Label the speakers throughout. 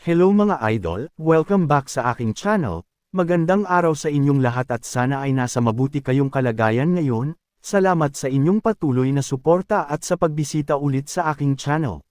Speaker 1: Hello mga idol, welcome back sa aking channel. Magandang araw sa inyong lahat at sana ay nasa mabuti kayong kalagayan ngayon. Salamat sa inyong patuloy na suporta at sa pagbisita ulit sa aking channel.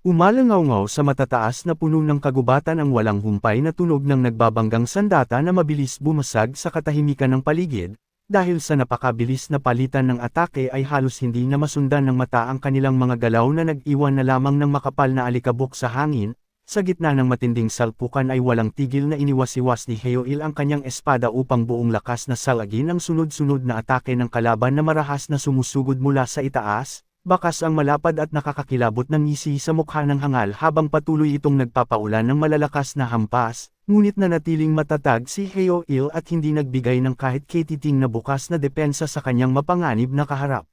Speaker 1: Umalangaw-ngaw sa matataas na puno ng kagubatan ang walang humpay na tunog ng nagbabanggang sandata na mabilis bumasag sa katahimikan ng paligid. Dahil sa napakabilis na palitan ng atake ay halos hindi na masundan ng mata ang kanilang mga galaw na nag-iwan na lamang ng makapal na alikabok sa hangin. Sa gitna ng matinding salpukan ay walang tigil na iniwas-iwas ni Heoil ang kanyang espada upang buong lakas na salagin ang sunod-sunod na atake ng kalaban na marahas na sumusugod mula sa itaas, bakas ang malapad at nakakakilabot na ngisi sa mukha ng hangal habang patuloy itong nagpapaulan ng malalakas na hampas, ngunit nanatiling matatag si Heoil at hindi nagbigay ng kahit katiting na bukas na depensa sa kanyang mapanganib na kaharap.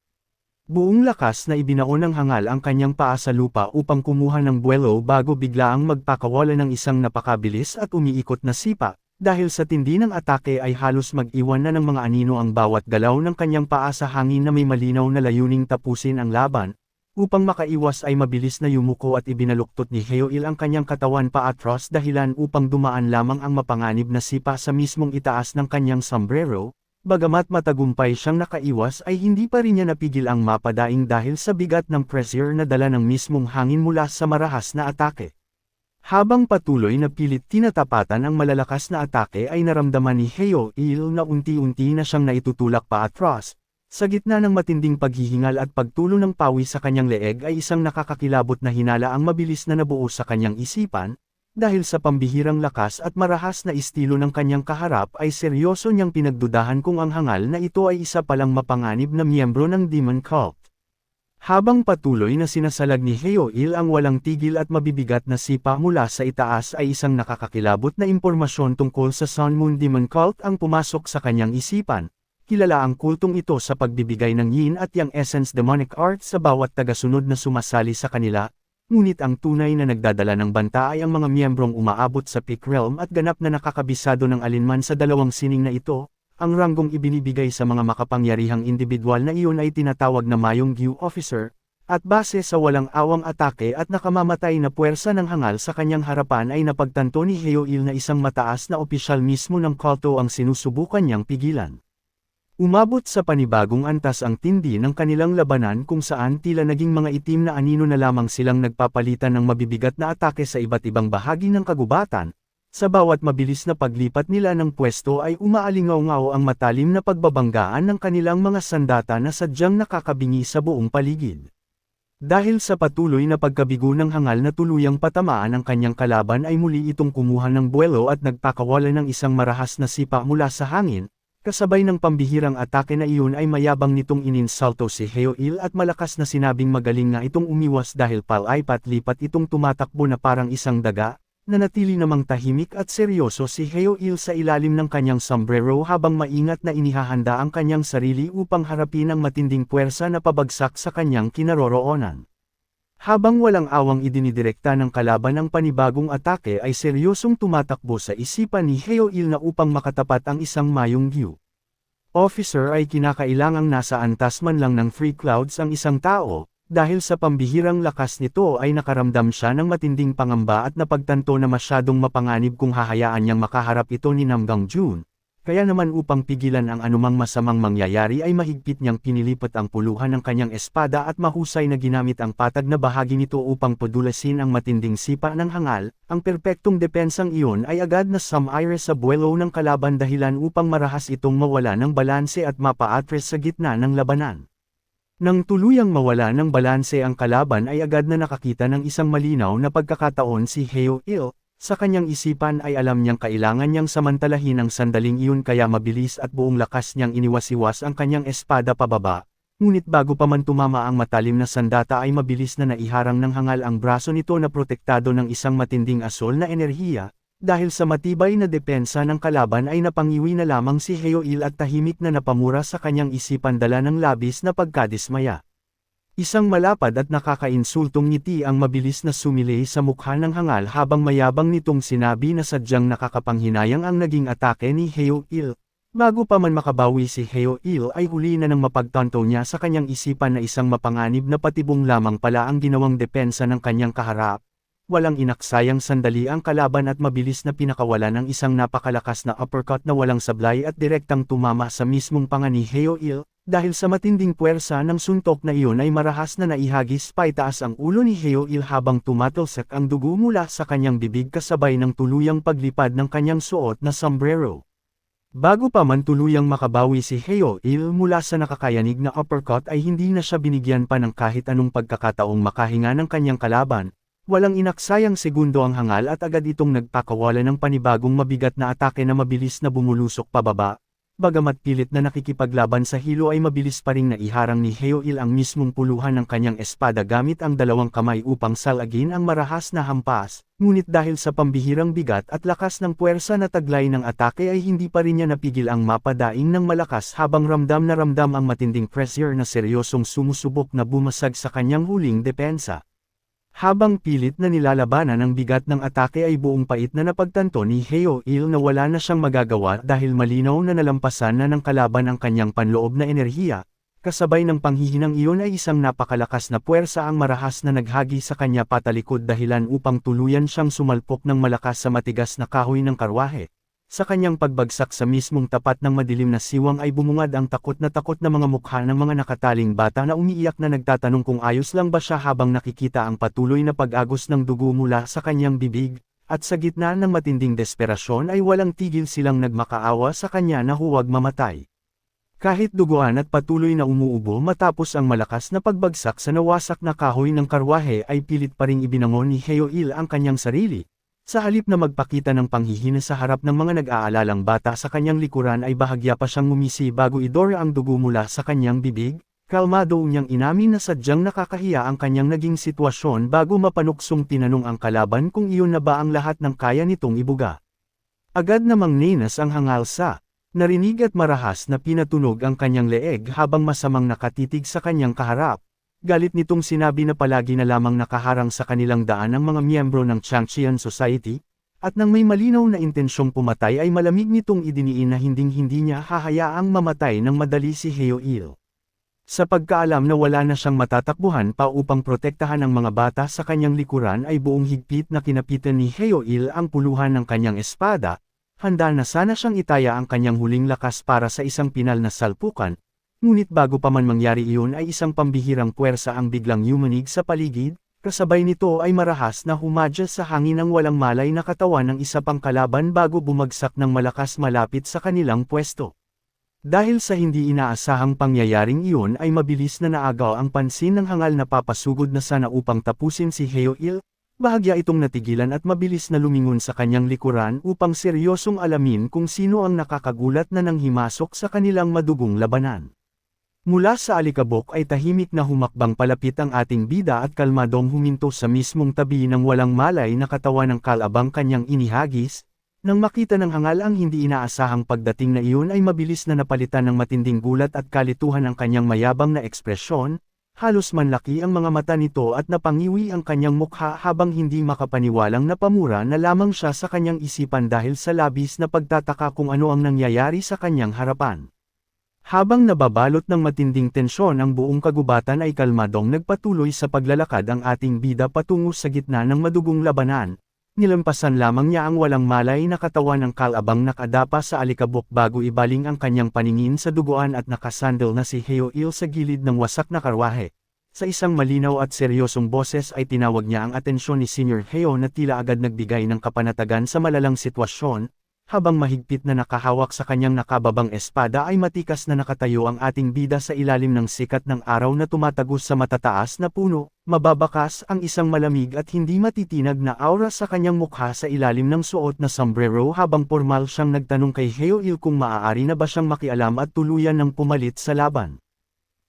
Speaker 1: Buong lakas na ibinaon ng hangal ang kanyang paa sa lupa upang kumuha ng buwelo bago biglaang magpakawala ng isang napakabilis at umiikot na sipa, dahil sa tindi ng atake ay halos mag-iwan na ng mga anino ang bawat galaw ng kanyang paa sa hangin na may malinaw na layuning tapusin ang laban. Upang makaiwas ay mabilis na yumuko at ibinaluktot ni Heoil ang kanyang katawan paatras dahilan upang dumaan lamang ang mapanganib na sipa sa mismong itaas ng kanyang sombrero. Bagamat matagumpay siyang nakaiwas ay hindi pa rin niya napigil ang mapadaing dahil sa bigat ng pressure na dala ng mismong hangin mula sa marahas na atake. Habang patuloy na pilit tinatapatan ang malalakas na atake ay naramdaman ni Heoil na unti-unti na siyang naitutulak paatras. Sa gitna ng matinding paghihingal at pagtulo ng pawis sa kanyang leeg ay isang nakakakilabot na hinala ang mabilis na nabuo sa kanyang isipan. Dahil sa pambihirang lakas at marahas na estilo ng kanyang kaharap ay seryoso niyang pinagdudahan kung ang hangal na ito ay isa palang mapanganib na miyembro ng Demon Cult. Habang patuloy na sinasalag ni Heoil ang walang tigil at mabibigat na sipa mula sa itaas ay isang nakakakilabot na impormasyon tungkol sa Sun Moon Demon Cult ang pumasok sa kanyang isipan. Kilala ang kultong ito sa pagbibigay ng yin at yang essence demonic art sa bawat tagasunod na sumasali sa kanila. Ngunit ang tunay na nagdadala ng banta ay ang mga miyembrong umaabot sa peak realm at ganap na nakakabisado ng alinman sa dalawang sining na ito. Ang ranggong ibinibigay sa mga makapangyarihang individual na iyon ay tinatawag na Mayong Gyu Officer, at base sa walang awang atake at nakamamatay na puwersa ng hangal sa kanyang harapan ay napagtanto ni Heoil na isang mataas na opisyal mismo ng kulto ang sinusubukan niyang pigilan. Umabot sa panibagong antas ang tindi ng kanilang labanan kung saan tila naging mga itim na anino na lamang silang nagpapalitan ng mabibigat na atake sa iba't ibang bahagi ng kagubatan. Sa bawat mabilis na paglipat nila ng pwesto ay umaalingaw-ngaw ang matalim na pagbabanggaan ng kanilang mga sandata na sadyang nakakabingi sa buong paligid. Dahil sa patuloy na pagkabigo ng hangal na tuluyang patamaan ang kanyang kalaban ay muli itong kumuha ng buwelo at nagpakawala ng isang marahas na sipa mula sa hangin. Kasabay ng pambihirang atake na iyon ay mayabang nitong ininsulto si Heoil at malakas na sinabing magaling nga itong umiwas dahil palaipat-lipat itong tumatakbo na parang isang daga, nanatili namang tahimik at seryoso si Heoil sa ilalim ng kanyang sombrero habang maingat na inihahanda ang kanyang sarili upang harapin ang matinding puwersa na pabagsak sa kanyang kinaroroonan. Habang walang awang idinidirekta ng kalaban ang panibagong atake ay seryosong tumatakbo sa isipan ni Heoil na upang makatapat ang isang Mayong Gyu Officer ay kinakailangang nasa antas man lang ng Free Clouds ang isang tao, dahil sa pambihirang lakas nito ay nakaramdam siya ng matinding pangamba at napagtanto na masyadong mapanganib kung hahayaan niyang makaharap ito ni Nam Gangjun. Kaya naman upang pigilan ang anumang masamang mangyayari ay mahigpit niyang pinilipat ang puluhan ng kanyang espada at mahusay na ginamit ang patag na bahagi nito upang padulasin ang matinding sipa ng hangal. Ang perpektong depensang iyon ay agad na sumaire sa buwelo ng kalaban dahilan upang marahas itong mawala ng balanse at mapa-atras sa gitna ng labanan. Nang tuluyang mawala ng balanse ang kalaban ay agad na nakakita ng isang malinaw na pagkakataon si Heoil. Sa kanyang isipan ay alam niyang kailangan niyang samantalahin ang sandaling iyon kaya mabilis at buong lakas niyang iniwas-iwas ang kanyang espada pababa. Ngunit bago pa man tumama ang matalim na sandata ay mabilis na naiharang ng hangal ang braso nito na protektado ng isang matinding asol na enerhiya. Dahil sa matibay na depensa ng kalaban ay napangiwi na lamang si Heoil at tahimik na napamura sa kanyang isipan dala ng labis na pagkadismaya. Isang malapad at nakakainsultong ngiti ang mabilis na sumilay sa mukha ng hangal habang mayabang nitong sinabi na sadyang nakakapanghinayang ang naging atake ni Heoil. Bago pa man makabawi si Heoil ay huli na nang mapagtanto niya sa kanyang isipan na isang mapanganib na patibong lamang pala ang ginawang depensa ng kanyang kaharap. walang inaksayang sandali ang kalaban at mabilis na pinakawalan ng isang napakalakas na uppercut na walang sablay at direktang tumama sa mismong panga ni Heo-il. Dahil sa matinding puwersa ng suntok na iyon ay marahas na naihagis paitaas ang ulo ni Heo-il habang tumatalsik ang dugo mula sa kanyang bibig kasabay ng tuluyang paglipad ng kanyang suot na sombrero. Bago pa man tuluyang makabawi si Heo-il mula sa nakakayanig na uppercut ay hindi na siya binigyan pa ng kahit anong pagkakataong makahinga ng kanyang kalaban. Walang inaksayang segundo ang hangal at agad itong nagpakawala ng panibagong mabigat na atake na mabilis na bumulusok pababa. Bagamat pilit na nakikipaglaban sa hilo ay mabilis pa ring naiharang ni Heo-il ang mismong puluhan ng kanyang espada gamit ang dalawang kamay upang salagin ang marahas na hampas, ngunit dahil sa pambihirang bigat at lakas ng puwersa na taglay ng atake ay hindi pa rin niya napigil ang mapadaing ng malakas habang ramdam na ramdam ang matinding pressure na seryosong sumusubok na bumasag sa kanyang huling depensa. Habang pilit na nilalabanan ang bigat ng atake ay buong pait na napagtanto ni Heo-il na wala na siyang magagawa dahil malinaw na nalampasan na ng kalaban ang kanyang panloob na enerhiya, kasabay ng panghihinang iyon ay isang napakalakas na puwersa ang marahas na naghagi sa kanya patalikod dahilan upang tuluyan siyang sumalpok ng malakas sa matigas na kahoy ng karwahe. Sa kanyang pagbagsak sa mismong tapat ng madilim na siwang ay bumungad ang takot na mga mukha ng mga nakataling bata na umiiyak na nagtatanong kung ayos lang ba siya habang nakikita ang patuloy na pag-agos ng dugo mula sa kanyang bibig, at sa gitna ng matinding desperasyon ay walang tigil silang nagmakaawa sa kanya na huwag mamatay. Kahit duguan at patuloy na umuubo matapos ang malakas na pagbagsak sa nawasak na kahoy ng karwahe ay pilit pa ring ibinangon ni Heo-il ang kanyang sarili. Sa halip na magpakita ng panghihina sa harap ng mga nag-aalalang bata sa kanyang likuran ay bahagya pa siyang ngumisi bago idora ang dugo mula sa kanyang bibig, kalmado niyang inamin na sadyang nakakahiya ang kanyang naging sitwasyon bago mapanuksong tinanong ang kalaban kung iyon na ba ang lahat ng kaya nitong ibuga. Agad namang ninas ang hangal sa narinig at marahas na pinatunog ang kanyang leeg habang masamang nakatitig sa kanyang kaharap. Galit nitong sinabi na palagi na lamang nakaharang sa kanilang daan ang mga miyembro ng Changqian Society, at nang may malinaw na intensyong pumatay ay malamig nitong idiniin na hinding-hindi niya hahayaang mamatay ng madali si Heo-il. Sa pagkaalam na wala na siyang matatakbuhan pa upang protektahan ang mga bata sa kanyang likuran ay buong higpit na kinapitan ni Heo-il ang puluhan ng kanyang espada, handa na sana siyang itaya ang kanyang huling lakas para sa isang pinal na salpukan. Ngunit bago pa man mangyari iyon ay isang pambihirang puwersa ang biglang yumanig sa paligid, kasabay nito ay marahas na humadya sa hangin ang walang malay na katawan ng isa pang kalaban bago bumagsak ng malakas malapit sa kanilang pwesto. Dahil sa hindi inaasahang pangyayaring iyon ay mabilis na naagaw ang pansin ng hangal na papasugod na sana upang tapusin si Heo-il, bahagya itong natigilan at mabilis na lumingon sa kanyang likuran upang seryosong alamin kung sino ang nakakagulat na nang himasok sa kanilang madugong labanan. Mula sa alikabok ay tahimik na humakbang palapit ang ating bida at kalmadong huminto sa mismong tabi ng walang malay na katawan ng kalabang kanyang inihagis. Nang makita ng hangal ang hindi inaasahang pagdating na iyon ay mabilis na napalitan ng matinding gulat at kalituhan ang kanyang mayabang na ekspresyon, halos manlaki ang mga mata nito at napangiwi ang kanyang mukha habang hindi makapaniwalang napamura na lamang siya sa kanyang isipan dahil sa labis na pagtataka kung ano ang nangyayari sa kanyang harapan. Habang nababalot ng matinding tensyon ang buong kagubatan ay kalmadong nagpatuloy sa paglalakad ang ating bida patungo sa gitna ng madugong labanan. Nilampasan lamang niya ang walang malay na katawan ng kalabang nakadapa sa alikabok bago ibaling ang kanyang paningin sa duguan at nakasandal na si Heo-il sa gilid ng wasak na karwahe. Sa isang malinaw at seryosong boses ay tinawag niya ang atensyon ni Senior Heo na tila agad nagbigay ng kapanatagan sa malalang sitwasyon. Habang mahigpit na nakahawak sa kanyang nakababang espada ay matikas na nakatayo ang ating bida sa ilalim ng sikat ng araw na tumatagos sa matataas na puno, mababakas ang isang malamig at hindi matitinag na aura sa kanyang mukha sa ilalim ng suot na sombrero habang formal siyang nagtanong kay Heo-il kung maaari na ba siyang makialam at tuluyan ng pumalit sa laban.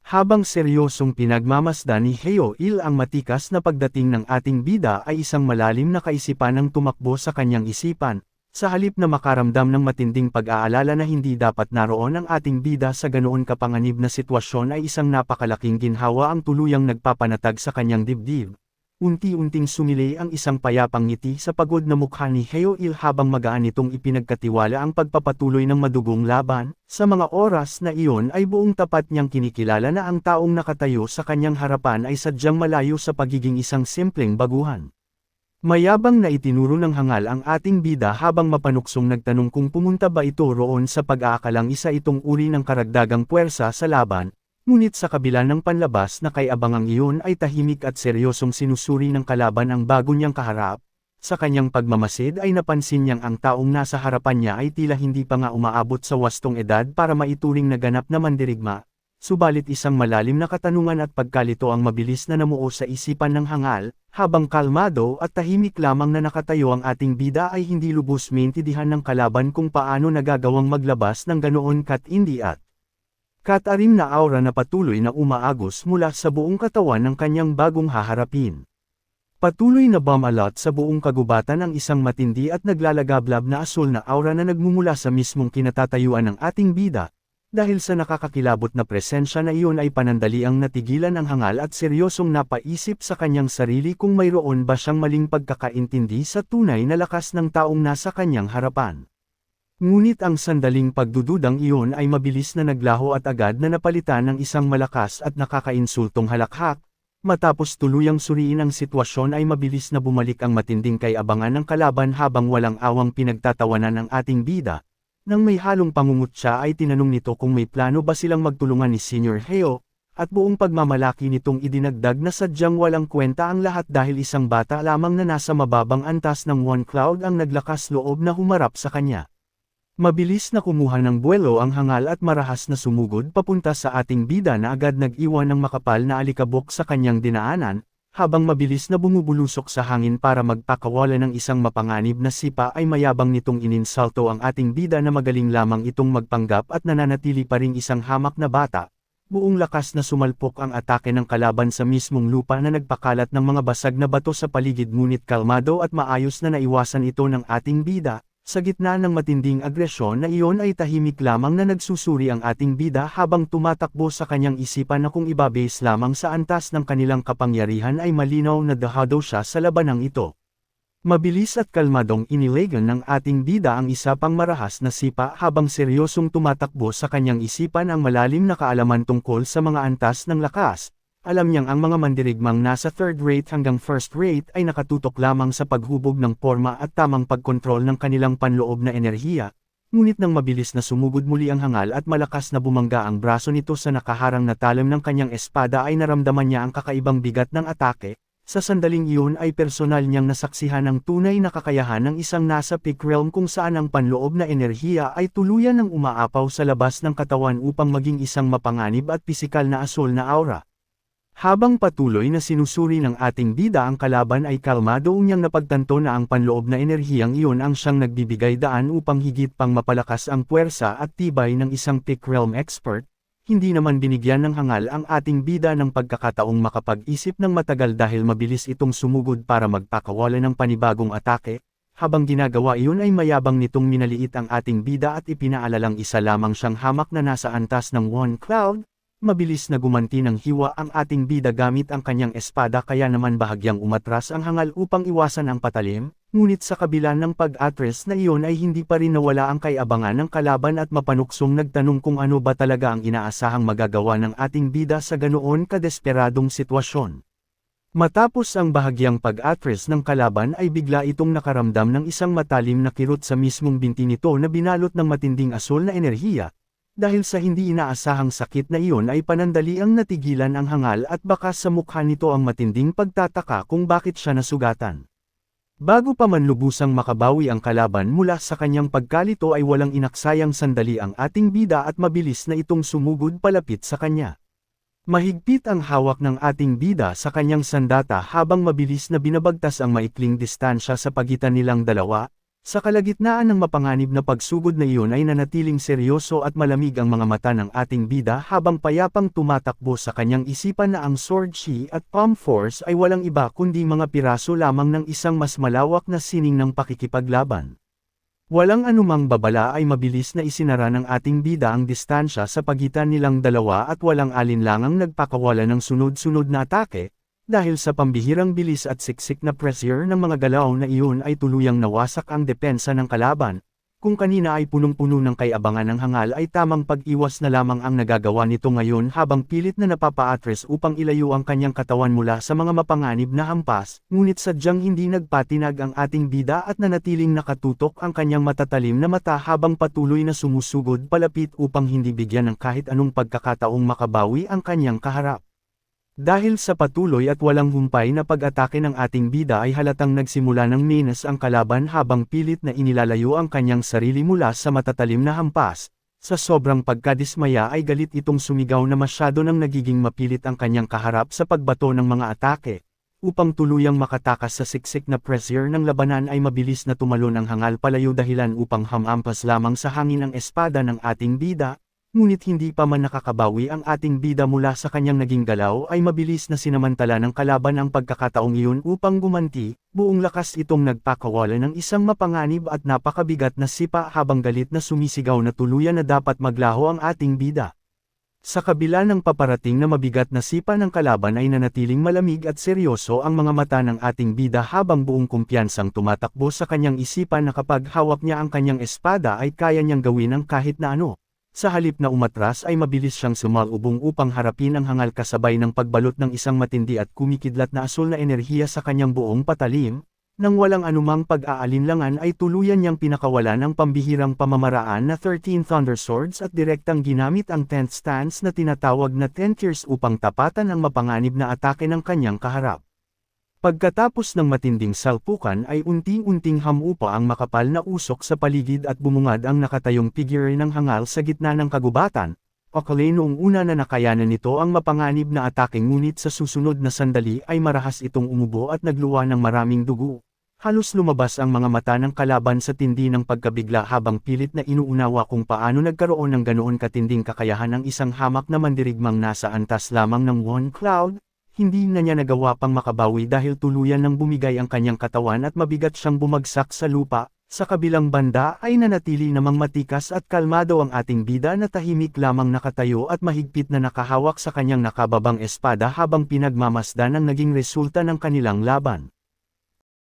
Speaker 1: Habang seryosong pinagmamasdan ni Heo-il ang matikas na pagdating ng ating bida ay isang malalim na kaisipan ang tumakbo sa kanyang isipan. Sa halip na makaramdam ng matinding pag-aalala na hindi dapat naroon ang ating bida sa ganoon kapanganib na sitwasyon ay isang napakalaking ginhawa ang tuluyang nagpapanatag sa kanyang dibdib. Unti-unting sumili ang isang payapang ngiti sa pagod na mukha ni Heo-il habang magaan itong ipinagkatiwala ang pagpapatuloy ng madugong laban. Sa mga oras na iyon ay buong tapat niyang kinikilala na ang taong nakatayo sa kanyang harapan ay sadyang malayo sa pagiging isang simpleng baguhan. Mayabang na itinuro ng hangal ang ating bida habang mapanuksong nagtanong kung pumunta ba ito roon sa pag-aakalang isa itong uri ng karagdagang puwersa sa laban, ngunit sa kabila ng panlabas na kay abangang iyon ay tahimik at seryosong sinusuri ng kalaban ang bago niyang kaharap. Sa kanyang pagmamasid ay napansin niyang ang taong nasa harapan niya ay tila hindi pa nga umaabot sa wastong edad para maituring na ganap na mandirigma. Subalit isang malalim na katanungan at pagkalito ang mabilis na namuo sa isipan ng hangal, habang kalmado at tahimik lamang na nakatayo ang ating bida ay hindi lubos maintindihan ng kalaban kung paano nagagawang maglabas ng ganoon katindi at katarim na aura na patuloy na umaagos mula sa buong katawan ng kanyang bagong haharapin. Patuloy na bumalot sa buong kagubatan ang isang matindi at naglalagablab na asul na aura na nagmumula sa mismong kinatatayuan ng ating bida. Dahil sa nakakakilabot na presensya na iyon ay panandaliang natigilan ang hangal at seryosong napaisip sa kanyang sarili kung mayroon ba siyang maling pagkakaintindi sa tunay na lakas ng taong nasa kanyang harapan. Ngunit ang sandaling pagdududang iyon ay mabilis na naglaho at agad na napalitan ng isang malakas at nakakainsultong halakhak. Matapos tuluyang suriin ang sitwasyon ay mabilis na bumalik ang matinding kay-abangan ng kalaban habang walang awang pinagtatawanan ng ating bida. Nang may halong pangungutya ay tinanong nito kung may plano ba silang magtulungan ni Senior Heo, at buong pagmamalaki nitong idinagdag na sadyang walang kwenta ang lahat dahil isang bata lamang na nasa mababang antas ng One Cloud ang naglakas loob na humarap sa kanya. Mabilis na kumuha ng buwelo ang hangal at marahas na sumugod papunta sa ating bida na agad nag-iwan ng makapal na alikabok sa kanyang dinaanan, habang mabilis na bumubulusok sa hangin para magpakawala ng isang mapanganib na sipa ay mayabang nitong ininsalto ang ating bida na magaling lamang itong magpanggap at nananatili pa ring isang hamak na bata. Buong lakas na sumalpok ang atake ng kalaban sa mismong lupa na nagpakalat ng mga basag na bato sa paligid ngunit kalmado at maayos na naiwasan ito ng ating bida. Sa gitna ng matinding agresyon na iyon ay tahimik lamang na nagsusuri ang ating bida habang tumatakbo sa kanyang isipan na kung ibabase lamang sa antas ng kanilang kapangyarihan ay malinaw na dahado siya sa labanang ito. Mabilis at kalmadong inilegan ng ating bida ang isa pang marahas na sipa habang seryosong tumatakbo sa kanyang isipan ang malalim na kaalaman tungkol sa mga antas ng lakas. Alam niyang ang mga mandirigmang nasa third rate hanggang first rate ay nakatutok lamang sa paghubog ng porma at tamang pagkontrol ng kanilang panloob na enerhiya, ngunit nang mabilis na sumugod muli ang hangal at malakas na bumangga ang braso nito sa nakaharang na talim ng kanyang espada ay naramdaman niya ang kakaibang bigat ng atake. Sa sandaling iyon ay personal niyang nasaksihan ang tunay na kakayahan ng isang nasa peak realm kung saan ang panloob na enerhiya ay tuluyan ng umaapaw sa labas ng katawan upang maging isang mapanganib at pisikal na asul na aura. Habang patuloy na sinusuri ng ating bida ang kalaban ay kalmado niyang napagtanto na ang panloob na enerhiyang iyon ang siyang nagbibigay daan upang higit pang mapalakas ang puwersa at tibay ng isang peak realm expert. Hindi naman binigyan ng hangal ang ating bida ng pagkakataong makapag-isip ng matagal dahil mabilis itong sumugod para magpakawala ng panibagong atake. Habang ginagawa iyon ay mayabang nitong minaliit ang ating bida at ipinaalalang isa lamang siyang hamak na nasa antas ng One Cloud. Mabilis na gumanti ng hiwa ang ating bida gamit ang kanyang espada kaya naman bahagyang umatras ang hangal upang iwasan ang patalim, ngunit sa kabila ng pag-atras na iyon ay hindi pa rin nawala ang kay-abangan ng kalaban at mapanuksong nagtanong kung ano ba talaga ang inaasahang magagawa ng ating bida sa ganoon kadesperadong sitwasyon. Matapos ang bahagyang pag-atras ng kalaban ay bigla itong nakaramdam ng isang matalim na kirot sa mismong binti nito na binalot ng matinding asul na enerhiya. Dahil sa hindi inaasahang sakit na iyon ay panandaliang natigilan ang hangal at baka sa mukha nito ang matinding pagtataka kung bakit siya nasugatan. Bago pa man lubusang makabawi ang kalaban mula sa kanyang pagkalito ay walang inaksayang sandali ang ating bida at mabilis na itong sumugod palapit sa kanya. Mahigpit ang hawak ng ating bida sa kanyang sandata habang mabilis na binabagtas ang maikling distansya sa pagitan nilang dalawa. Sa kalagitnaan ng mapanganib na pagsugod na iyon ay nanatiling seryoso at malamig ang mga mata ng ating bida habang payapang tumatakbo sa kanyang isipan na ang Sword Chi at Palm Force ay walang iba kundi mga piraso lamang ng isang mas malawak na sining ng pakikipaglaban. Walang anumang babala ay mabilis na isinara ng ating bida ang distansya sa pagitan nilang dalawa at walang alinlangang nagpakawala ng sunod-sunod na atake. Dahil sa pambihirang bilis at siksik na pressure ng mga galaw na iyon ay tuluyang nawasak ang depensa ng kalaban. Kung kanina ay punong-puno ng kay-abangan ng hangal ay tamang pag-iwas na lamang ang nagagawa nito ngayon habang pilit na napapa-atres upang ilayo ang kanyang katawan mula sa mga mapanganib na hampas, ngunit sadyang hindi nagpatinag ang ating bida at nanatiling nakatutok ang kanyang matatalim na mata habang patuloy na sumusugod palapit upang hindi bigyan ng kahit anong pagkakataong makabawi ang kanyang kaharap. Dahil sa patuloy at walang humpay na pag-atake ng ating bida ay halatang nagsimula ng menas ang kalaban habang pilit na inilalayo ang kanyang sarili mula sa matatalim na hampas. Sa sobrang pagkadismaya ay galit itong sumigaw na masyado nang nagiging mapilit ang kanyang kaharap sa pagbato ng mga atake. Upang tuluyang makatakas sa siksik na pressure ng labanan ay mabilis na tumalon ang hangal palayo dahilan upang hamampas lamang sa hangin ang espada ng ating bida. Ngunit hindi pa man nakakabawi ang ating bida mula sa kanyang naging galaw ay mabilis na sinamantala ng kalaban ang pagkakataong iyon upang gumanti, buong lakas itong nagpakawala ng isang mapanganib at napakabigat na sipa habang galit na sumisigaw na tuluyan na dapat maglaho ang ating bida. Sa kabila ng paparating na mabigat na sipa ng kalaban ay nanatiling malamig at seryoso ang mga mata ng ating bida habang buong kumpiyansang tumatakbo sa kanyang isipan na kapag hawak niya ang kanyang espada ay kaya niyang gawin ang kahit na ano. Sa halip na umatras ay mabilis siyang sumalubong upang harapin ang hangal kasabay ng pagbalot ng isang matindi at kumikidlat na asul na enerhiya sa kanyang buong patalim, nang walang anumang pag-aalinlangan ay tuluyan niyang pinakawalan ang pambihirang pamamaraan na 13 Thunder Swords at direktang ginamit ang 10th stance na tinatawag na 10 Tears upang tapatan ang mapanganib na atake ng kanyang kaharap. Pagkatapos ng matinding salpukan ay unti-unting hamupa ang makapal na usok sa paligid at bumungad ang nakatayong figure ng hangal sa gitna ng kagubatan. Akala noong una na nakayanan nito ang mapanganib na atake ngunit sa susunod na sandali ay marahas itong umubo at nagluwa ng maraming dugo. Halos lumabas ang mga mata ng kalaban sa tindi ng pagkabigla habang pilit na inuunawa kung paano nagkaroon ng ganoon katinding kakayahan ng isang hamak na mandirigmang nasa antas lamang ng one cloud. Hindi na niya nagawa pang makabawi dahil tuluyan ng bumigay ang kanyang katawan at mabigat siyang bumagsak sa lupa. Sa kabilang banda ay nanatili namang matikas at kalmado ang ating bida na tahimik lamang nakatayo at mahigpit na nakahawak sa kanyang nakababang espada habang pinagmamasdan ang naging resulta ng kanilang laban.